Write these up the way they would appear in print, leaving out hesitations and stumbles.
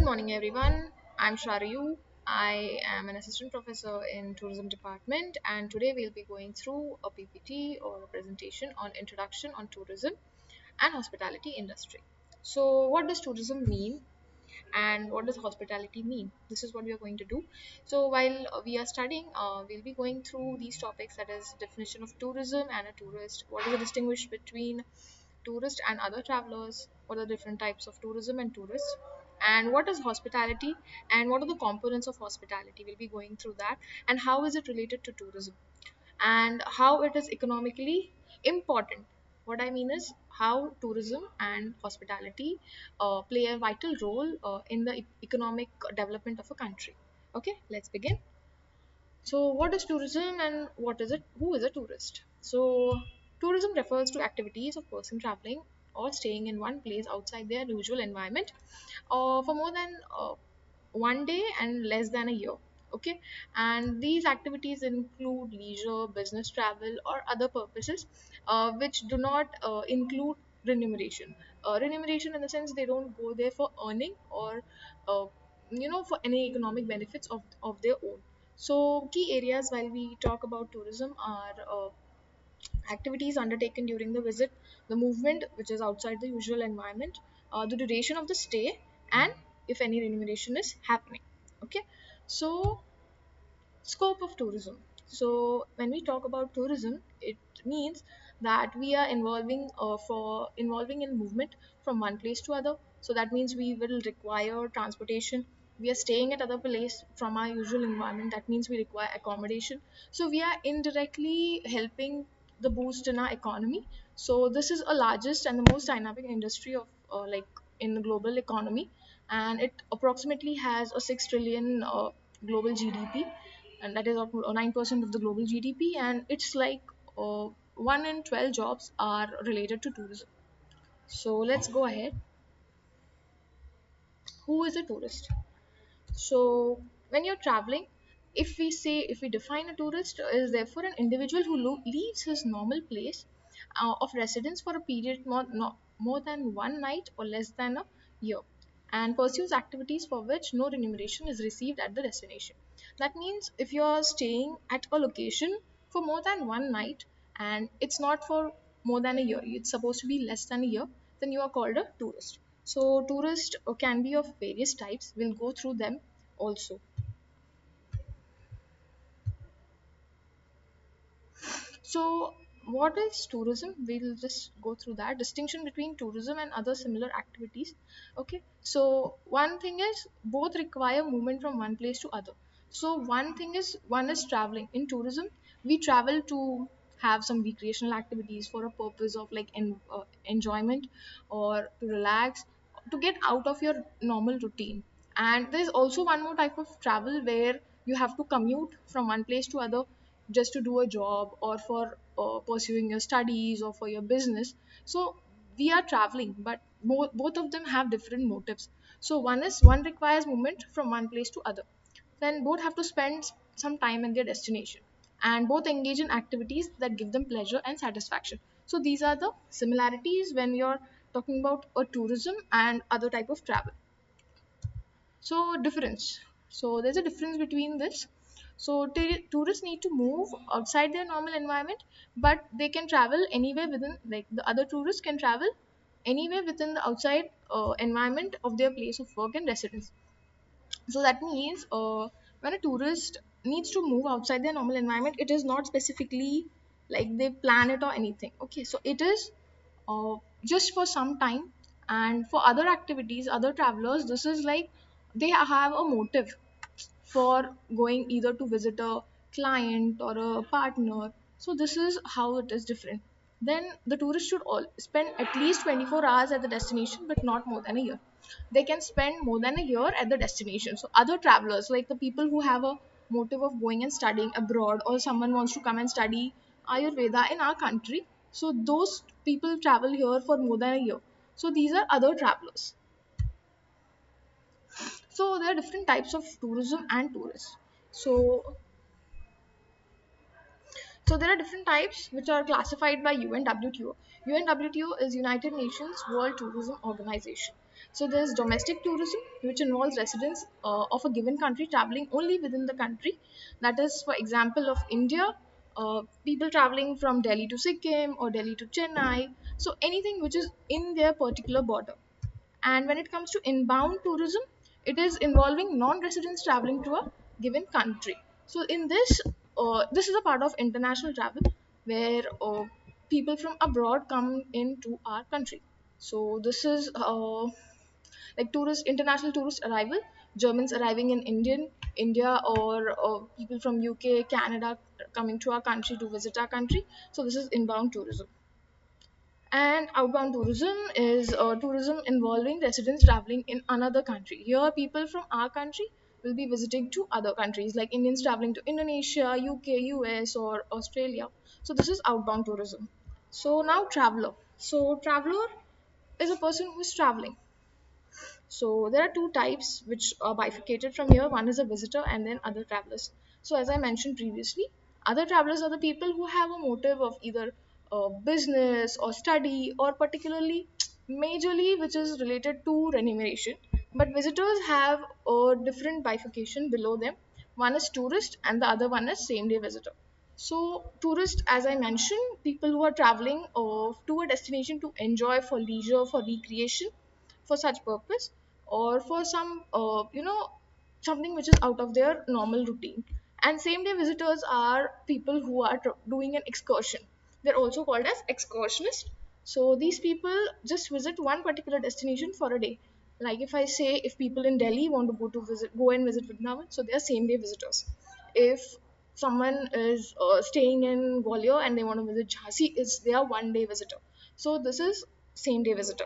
morning, everyone. I'm Sharayu. I am an assistant professor in tourism department, and today we'll be going through a PPT or a presentation on introduction on tourism and hospitality industry. So, what does tourism mean, and what does hospitality mean? This is what we are going to do. So, while we are studying, we'll be going through these topics, that is definition of tourism and a tourist. What is the distinguish between tourists and other travelers? What are the different types of tourism and tourists? And what is hospitality, and what are the components of hospitality? We'll be going through that, and how is it related to tourism, and how it is economically important. What I mean is how tourism and hospitality play a vital role in the economic development of a country. Okay, let's begin. So, what is tourism and what is it? Who is a tourist? So, tourism refers to activities of person traveling or staying in one place outside their usual environment for more than one day and less than a year. Okay, and these activities include leisure, business travel, or other purposes which do not include remuneration. Remuneration, in the sense, they don't go there for earning or uh, for any economic benefits of their own. So, key areas while we talk about tourism are activities undertaken during the visit, the movement which is outside the usual environment, the duration of the stay, and if any remuneration is happening. Okay, so scope of tourism. So when we talk about tourism, it means that we are involving in movement from one place to other. So that means we will require transportation. We are staying at other place from our usual environment. That means we require accommodation. So we are indirectly helping the boost in our economy. So this is a largest and the most dynamic industry of in the global economy, and it approximately has a 6 trillion global GDP, and that is 9% of the global GDP, and it's like 1 in 12 jobs are related to tourism. So let's go ahead. Who is a tourist? So when you're traveling, if we define a tourist is therefore an individual who leaves his normal place of residence for a period more than one night or less than a year, and pursues activities for which no remuneration is received at the destination. That means if you're staying at a location for more than one night and it's not for more than a year, it's supposed to be less than a year, then you are called a tourist. So tourist can be of various types. We'll go through them also. So, what is tourism? We'll just go through that distinction between tourism and other similar activities. Okay, so one thing is both require movement from one place to other. So, one is traveling. In tourism, we travel to have some recreational activities for a purpose of enjoyment or to relax, to get out of your normal routine. And there's also one more type of travel where you have to commute from one place to other just to do a job or for pursuing your studies or for your business. So we are traveling, but both of them have different motives. So one requires movement from one place to other, then both have to spend some time in their destination, and both engage in activities that give them pleasure and satisfaction. So these are the similarities when you're talking about a tourism and other type of travel. So difference. So there's a difference between this. So tourists need to move outside their normal environment, but they can travel anywhere within. Like the other tourists can travel anywhere within the outside environment of their place of work and residence. So that means when a tourist needs to move outside their normal environment, it is not specifically like they plan it or anything. Okay, so it is just for some time, and for other activities, other travelers, this is like they have a motive for going either to visit a client or a partner. So this is how it is different. Then the tourist should all spend at least 24 hours at the destination, but not more than a year. They can spend more than a year at the destination. So other travelers, like the people who have a motive of going and studying abroad, or someone wants to come and study Ayurveda in our country, so those people travel here for more than a year. So these are other travelers. So there are different types of tourism and tourists. So So there are different types which are classified by UNWTO. UNWTO is United Nations World Tourism Organization. So there is domestic tourism, which involves residents of a given country traveling only within the country. That is, for example, of India, people traveling from Delhi to Sikkim or Delhi to Chennai. So anything which is in their particular border. And when it comes to inbound tourism, it is involving non-residents traveling to a given country. So in this, this is a part of international travel where people from abroad come into our country. So this is like tourist, international tourist arrival, Germans arriving in India, or people from UK, Canada coming to our country to visit our country. So this is inbound tourism. And outbound tourism is tourism involving residents traveling in another country. Here, people from our country will be visiting to other countries, like Indians traveling to Indonesia, UK, US, or Australia. So, this is outbound tourism. So, now traveler. So, traveler is a person who is traveling. So there are two types which are bifurcated from here. One is a visitor and then other travelers. So as I mentioned previously, other travelers are the people who have a motive of either business or study or particularly majorly which is related to remuneration. But visitors have a different bifurcation below them. One is tourist and the other one is same day visitor. So tourist, as I mentioned, people who are traveling to a destination to enjoy for leisure, for recreation, for such purpose, or for some something which is out of their normal routine. And same day visitors are people who are doing an excursion. They're also called as excursionists. So these people just visit one particular destination for a day. Like if I say, if people in Delhi want to go and visit Vrindavan, so they are same day visitors. If someone is staying in Gwalior and they want to visit Jhansi, is they are one day visitor. So this is same day visitor.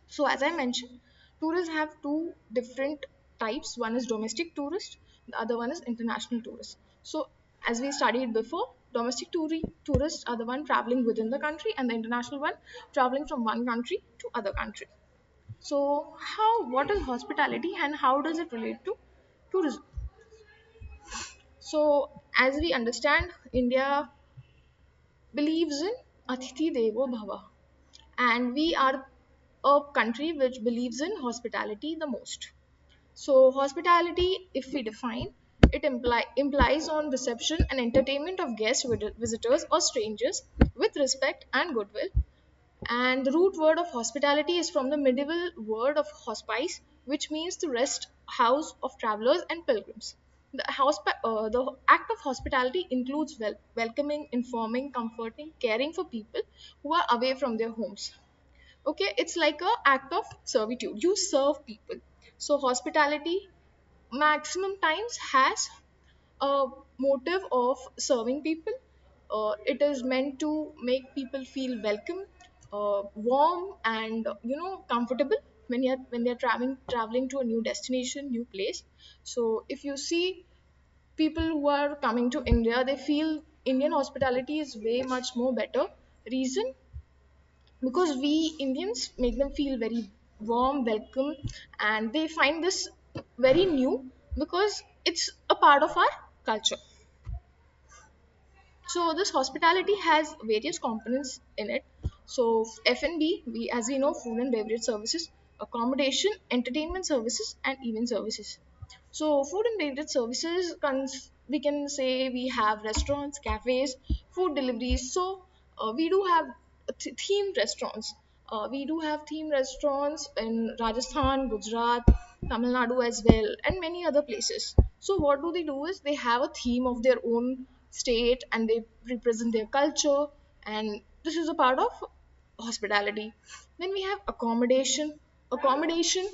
So as I mentioned, tourists have two different types. One is domestic tourist, the other one is international tourist. So as we studied before, tourists are the one traveling within the country and the international one traveling from one country to other country. So what is hospitality and how does it relate to tourism? So as we understand, India believes in Atithi Devo Bhava, and we are a country which believes in hospitality the most. So, hospitality, if we define, implies on reception and entertainment of guests, visitors, or strangers with respect and goodwill. And the root word of hospitality is from the medieval word of hospice, which means the rest house of travelers and pilgrims. The act of hospitality includes welcoming, informing, comforting, caring for people who are away from their homes. Okay, it's like a act of servitude. You serve people. So hospitality maximum times has a motive of serving people. It is meant to make people feel welcome, warm, and comfortable when they're traveling to a new destination, new place. So if you see people who are coming to India, they feel Indian hospitality is way much more better. Reason, because we Indians make them feel very warm, welcome, and they find this very new because it's a part of our culture. So this hospitality has various components in it. So F&B, as we know, food and beverage services, accommodation, entertainment services, and event services. So food and beverage services, we can say we have restaurants, cafes, food deliveries. So we do have themed restaurants. We do have themed restaurants in Rajasthan, Gujarat, Tamil Nadu as well, and many other places. So what do they do is they have a theme of their own state and they represent their culture, and this is a part of hospitality. Then we have accommodation. Accommodation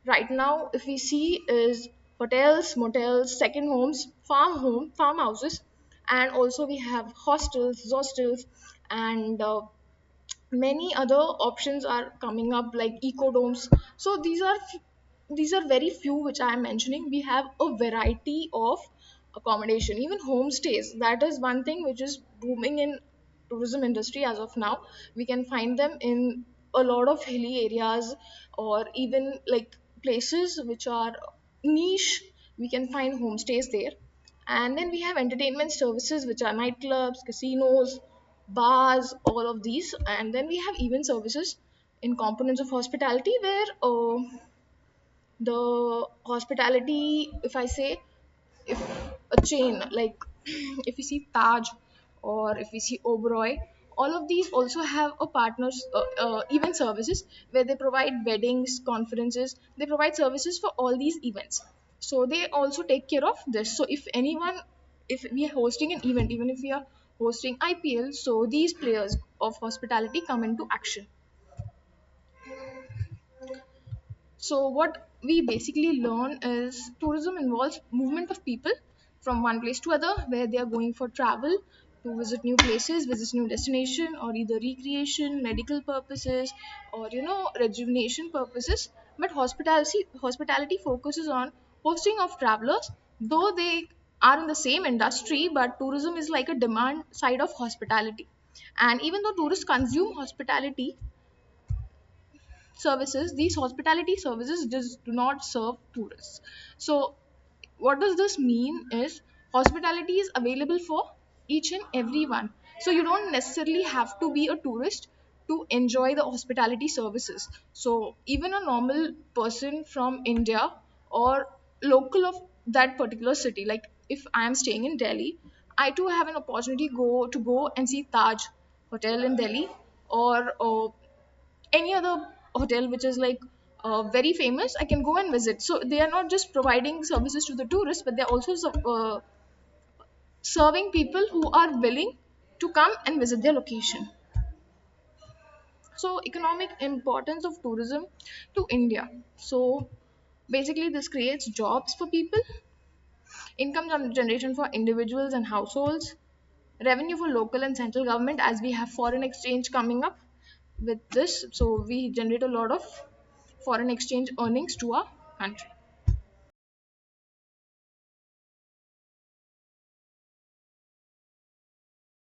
right now, if we see, is hotels, motels, second homes, farmhouses, and also we have hostels, and many other options are coming up like ecodomes. So these are very few which I am mentioning. We have a variety of accommodation, even homestays. That is one thing which is booming in tourism industry as of now. We can find them in a lot of hilly areas, or even like places which are niche. We can find homestays there. And then we have entertainment services, which are nightclubs, casinos, bars, all of these. And then we have event services in components of hospitality, where the hospitality, if I say, if a chain like if we see Taj or if we see Oberoi, all of these also have a partners event services where they provide weddings, conferences. They provide services for all these events, so they also take care of this. So if anyone, if we are hosting an event, even if we are hosting IPL, so these players of hospitality come into action. So what we basically learn is tourism involves movement of people from one place to other, where they are going for travel to visit new places, visit new destination, or either recreation, medical purposes, or rejuvenation purposes. But hospitality focuses on hosting of travelers, though they are in the same industry, but tourism is like a demand side of hospitality. And even though tourists consume hospitality services, these hospitality services just do not serve tourists. So what does this mean is hospitality is available for each and everyone, so you don't necessarily have to be a tourist to enjoy the hospitality services. So even a normal person from India or local of that particular city, like if I am staying in Delhi, I too have an opportunity go and see Taj hotel in Delhi, or any other hotel which is like very famous, I can go and visit. So they are not just providing services to the tourists, but they're also serving people who are willing to come and visit their location. So economic importance of tourism to India. So basically this creates jobs for people, income generation for individuals and households, revenue for local and central government, as we have foreign exchange coming up with this, so we generate a lot of foreign exchange earnings to our country.